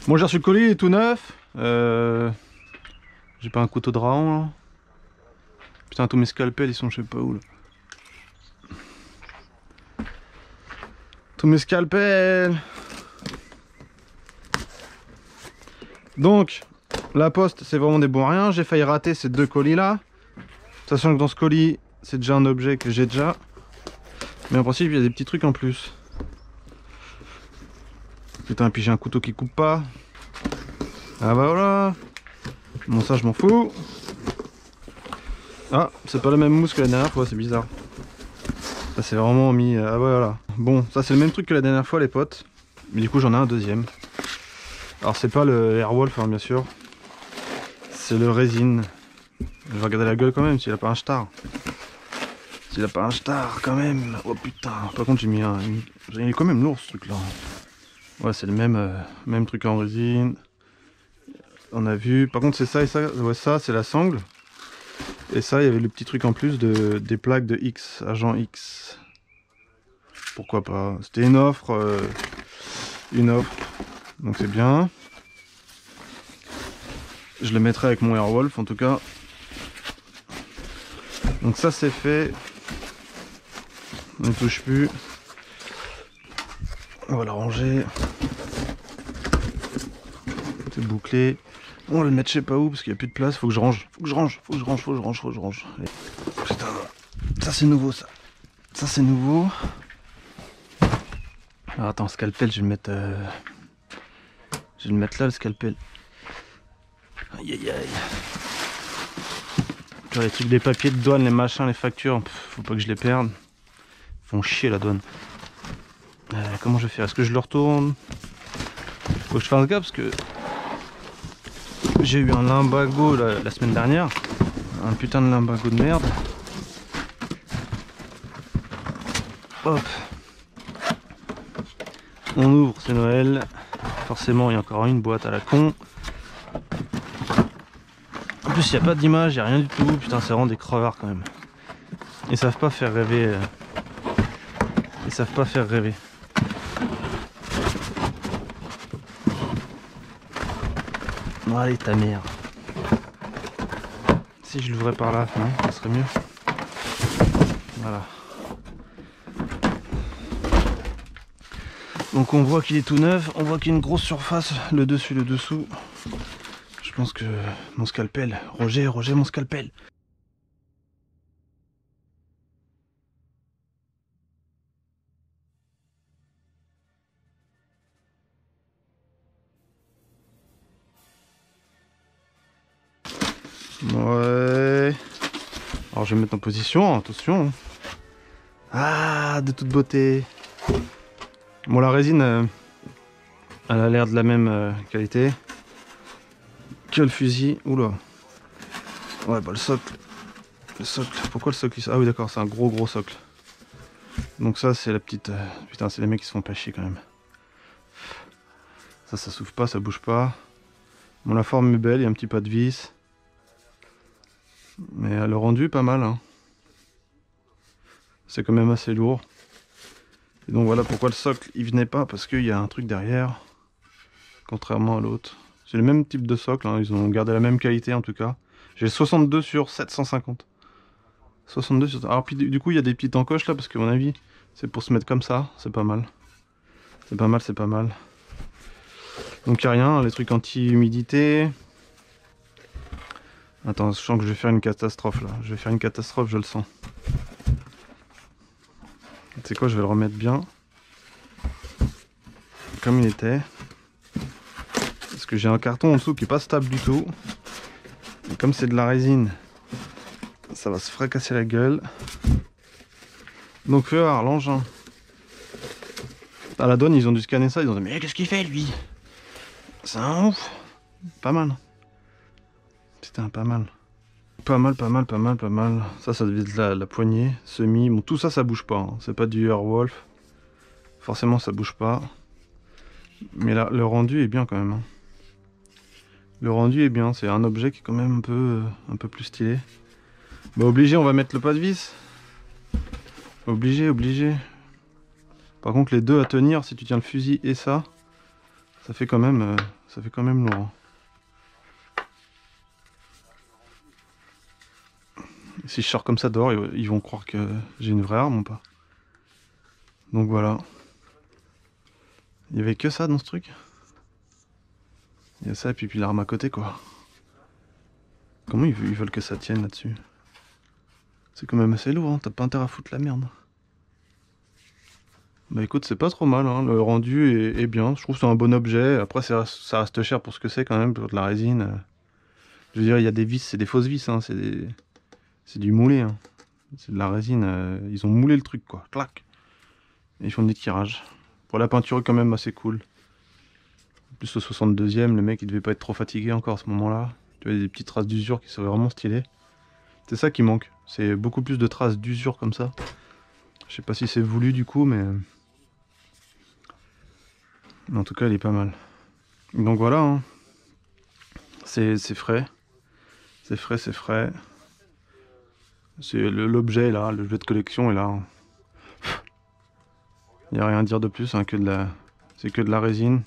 Bon, j'ai reçu le colis, il est tout neuf. J'ai pas un couteau de raon là. Putain, tous mes scalpels ils sont je sais pas où là. Tous mes scalpels. Donc, la poste c'est vraiment des bons à rien. J'ai failli rater ces deux colis là. Sachant que dans ce colis, c'est déjà un objet que j'ai déjà. Mais en principe, il y a des petits trucs en plus. Putain, et puis j'ai un couteau qui coupe pas. Ah bah voilà. Bon, ça, je m'en fous. Ah, c'est pas la même mousse que la dernière fois, c'est bizarre. Ça, c'est vraiment mis. Ah, voilà. Bon, ça, c'est le même truc que la dernière fois, les potes. Mais du coup, j'en ai un deuxième. Alors, c'est pas le Airwolf, hein, bien sûr. C'est le Résine. Je vais regarder la gueule quand même, s'il a pas un star. S'il a pas un star, quand même. Oh putain. Par contre, j'ai mis un. Il est quand même lourd, ce truc-là. Ouais, c'est le même truc en résine. On a vu. Par contre, c'est ça et ça. Ouais, ça, c'est la sangle. Et ça, il y avait le petit truc en plus des plaques de X, agent X. Pourquoi pas. C'était une offre. Donc c'est bien. Je le mettrai avec mon Airwolf en tout cas. Donc ça c'est fait. On ne touche plus. On va le ranger. C'est bouclé. On va le mettre je sais pas où parce qu'il n'y a plus de place. Faut que je range. Faut que je range. Allez. Putain. Ça c'est nouveau ça. Ça c'est nouveau. Alors attends, scalpel, je vais le mettre. Je vais le mettre là le scalpel. Aïe aïe aïe. Genre les trucs des papiers de douane, les machins, les factures, faut pas que je les perde. Ils font chier la douane. Comment je vais faire? Est-ce que je le retourne? Faut que je fasse gaffe parce que j'ai eu un limbago la semaine dernière. Un putain de limbago de merde. Hop. On ouvre, c'est Noël. Forcément, il y a encore une boîte à la con. En plus, il n'y a pas d'image, il n'y a rien du tout. Putain, c'est vraiment des crevards quand même. Ils savent pas faire rêver. Ils savent pas faire rêver. Bon, allez, ta mère. Si je l'ouvrais par là, non, ça serait mieux. Voilà. Donc on voit qu'il est tout neuf, on voit qu'il y a une grosse surface, le dessus, le dessous. Je pense que mon scalpel, Roger, mon scalpel. Ouais. Alors je vais me mettre en position, attention. Ah, de toute beauté. Bon, la résine, elle a l'air de la même qualité que le fusil. Oula. Ouais, bah le socle. Le socle. Pourquoi le socle? Ah oui, d'accord, c'est un gros socle. Donc ça, c'est la petite... Putain, c'est les mecs qui se font pas chier quand même. Ça s'ouvre pas, ça bouge pas. Bon, la forme est belle, il y a un petit pas de vis. Mais le rendu est pas mal, hein. C'est quand même assez lourd. Et donc voilà pourquoi le socle il venait pas, parce qu'il y a un truc derrière. Contrairement à l'autre. C'est le même type de socle, hein. Ils ont gardé la même qualité en tout cas. J'ai 62 sur 750. 62 sur... Alors puis du coup il y a des petites encoches là, parce que à mon avis c'est pour se mettre comme ça, c'est pas mal. C'est pas mal, c'est pas mal. Donc il n'y a rien, les trucs anti-humidité. Attends, je sens que je vais faire une catastrophe là. Je vais faire une catastrophe, je le sens. Tu sais quoi, je vais le remettre bien. Comme il était. Parce que j'ai un carton en dessous qui est pas stable du tout. Et comme c'est de la résine, ça va se fracasser la gueule. Donc fais voir l'engin. À la douane ils ont dû scanner ça, ils ont dit mais qu'est-ce qu'il fait lui? C'est un ouf. Pas mal. Putain, pas mal. Pas mal. Ça devait être la poignée, semi. Bon, tout ça, ça bouge pas. Hein. C'est pas du Airwolf. Forcément, ça bouge pas. Mais là, le rendu est bien quand même. Hein. Le rendu est bien. C'est un objet qui est quand même un peu plus stylé. Bah, obligé, on va mettre le pas de vis. Obligé. Par contre, les deux à tenir, si tu tiens le fusil et ça fait quand même... Ça fait quand même lourd. Et si je sors comme ça dehors, ils vont croire que j'ai une vraie arme ou pas. Donc voilà. Il y avait que ça dans ce truc. Il y a ça et puis l'arme à côté quoi. Comment ils veulent que ça tienne là-dessus? C'est quand même assez lourd, hein. T'as pas intérêt à foutre la merde. Bah écoute, c'est pas trop mal, hein. Le rendu est bien. Je trouve que c'est un bon objet. Après, ça reste cher pour ce que c'est quand même, pour de la résine. Je veux dire, il y a des vis, c'est des fausses vis, hein. C'est du moulé, hein. C'est de la résine. Ils ont moulé le truc, quoi. Clac. Et ils font des tirages. Pour la peinture, quand même assez cool. Plus au 62e, le mec il devait pas être trop fatigué encore à ce moment-là. Tu vois, des petites traces d'usure qui seraient vraiment stylées. C'est ça qui manque. C'est beaucoup plus de traces d'usure comme ça. Je sais pas si c'est voulu du coup, mais en tout cas, il est pas mal. Donc voilà, hein. C'est frais. C'est frais, c'est frais. C'est l'objet là, le jeu de collection est là. Hein. Il n'y a rien à dire de plus, hein, c'est que de la résine.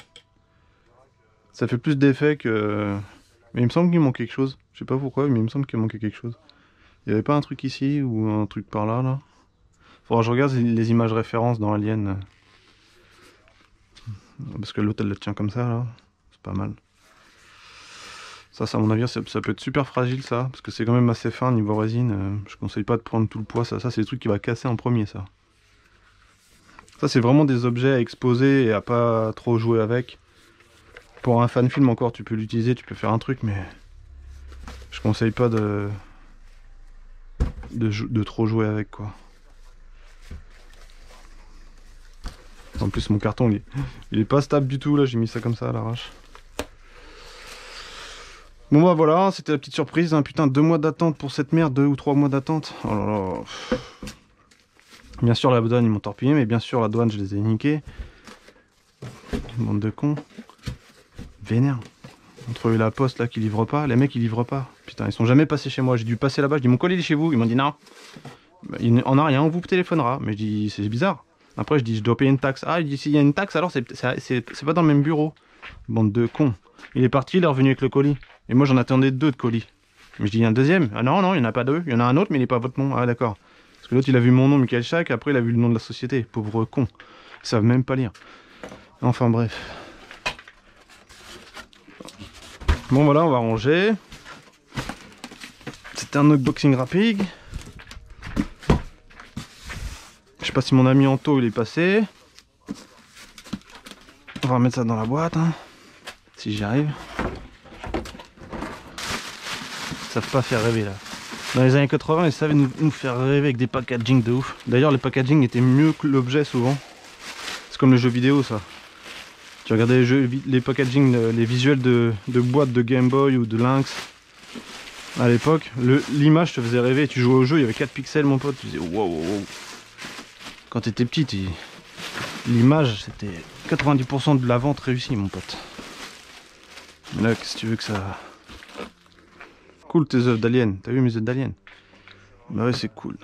Ça fait plus d'effet que... Mais il me semble qu'il manque quelque chose. Je sais pas pourquoi, mais il me semble qu'il manquait quelque chose. Il n'y avait pas un truc ici ou un truc par là, là. Faudra que je regarde les images références dans Alien. Parce que l'autre elle le tient comme ça, là. C'est pas mal. Ça, à mon avis, ça peut être super fragile, ça. Parce que c'est quand même assez fin niveau résine. Je conseille pas de prendre tout le poids. Ça c'est le truc qui va casser en premier, ça. Ça, c'est vraiment des objets à exposer et à pas trop jouer avec. Pour un fan film encore, tu peux l'utiliser, tu peux faire un truc, mais je conseille pas de trop jouer avec, quoi. En plus, mon carton, il est pas stable du tout, là, j'ai mis ça comme ça à l'arrache. Bon bah voilà, c'était la petite surprise, hein. Putain, 2 mois d'attente pour cette merde, 2 ou 3 mois d'attente. Oh là là. Bien sûr, la douane, ils m'ont torpillé, mais bien sûr, la douane, je les ai niqués. Bande de cons. Vénère. Entre la poste là qui livre pas, les mecs ils livrent pas. Putain, ils sont jamais passés chez moi. J'ai dû passer là-bas, je dis mon colis il est chez vous. Ils m'ont dit non. Bah, il en a rien, on vous téléphonera. Mais je dis c'est bizarre. Après je dis je dois payer une taxe. Ah, il dit s'il y a une taxe alors c'est pas dans le même bureau. Bande de cons. Il est parti, il est revenu avec le colis. Et moi j'en attendais 2 de colis. Mais je dis il y a un deuxième. Ah non, non, il n'y en a pas 2. Il y en a un autre mais il n'est pas votre nom. Ah d'accord. Parce que l'autre il a vu mon nom, Michael Schack, après il a vu le nom de la société. Pauvre con. Ils savent même pas lire. Enfin bref. Bon voilà, on va ranger. C'était un unboxing rapide. Je sais pas si mon ami Anto il est passé. On va remettre ça dans la boîte, hein, si j'y arrive. Ils savent pas faire rêver là. Dans les années 80, ils savaient nous faire rêver avec des packaging de ouf. D'ailleurs, les packaging étaient mieux que l'objet souvent. C'est comme le jeu vidéo, ça. Tu regardais les packaging, les visuels de boîtes de Game Boy ou de Lynx à l'époque, l'image te faisait rêver. Tu jouais au jeu, il y avait 4 pixels, mon pote. Tu disais wow, wow, wow. Quand tu étais petit, l'image c'était 90% de la vente réussie, mon pote. Mais là, qu'est-ce que tu veux que ça. Cool tes œuvres d'Alien. T'as vu mes œuvres d'Alien? Bah ouais, c'est cool.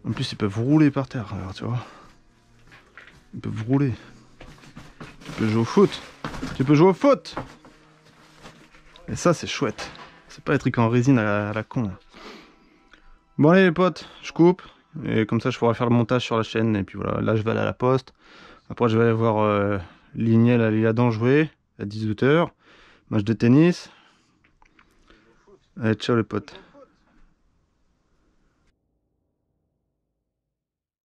En plus, ils peuvent rouler par terre, alors, tu vois. Ils peuvent rouler. Tu peux jouer au foot. Tu peux jouer au foot. Et ça, c'est chouette. C'est pas les trucs en résine à la con. Bon allez les potes, je coupe. Et comme ça, je pourrai faire le montage sur la chaîne. Et puis voilà, là, je vais aller à la poste. Après, je vais aller voir Lignel aller là-dedans jouer à 18 h. Match de tennis. Allez, ciao les potes.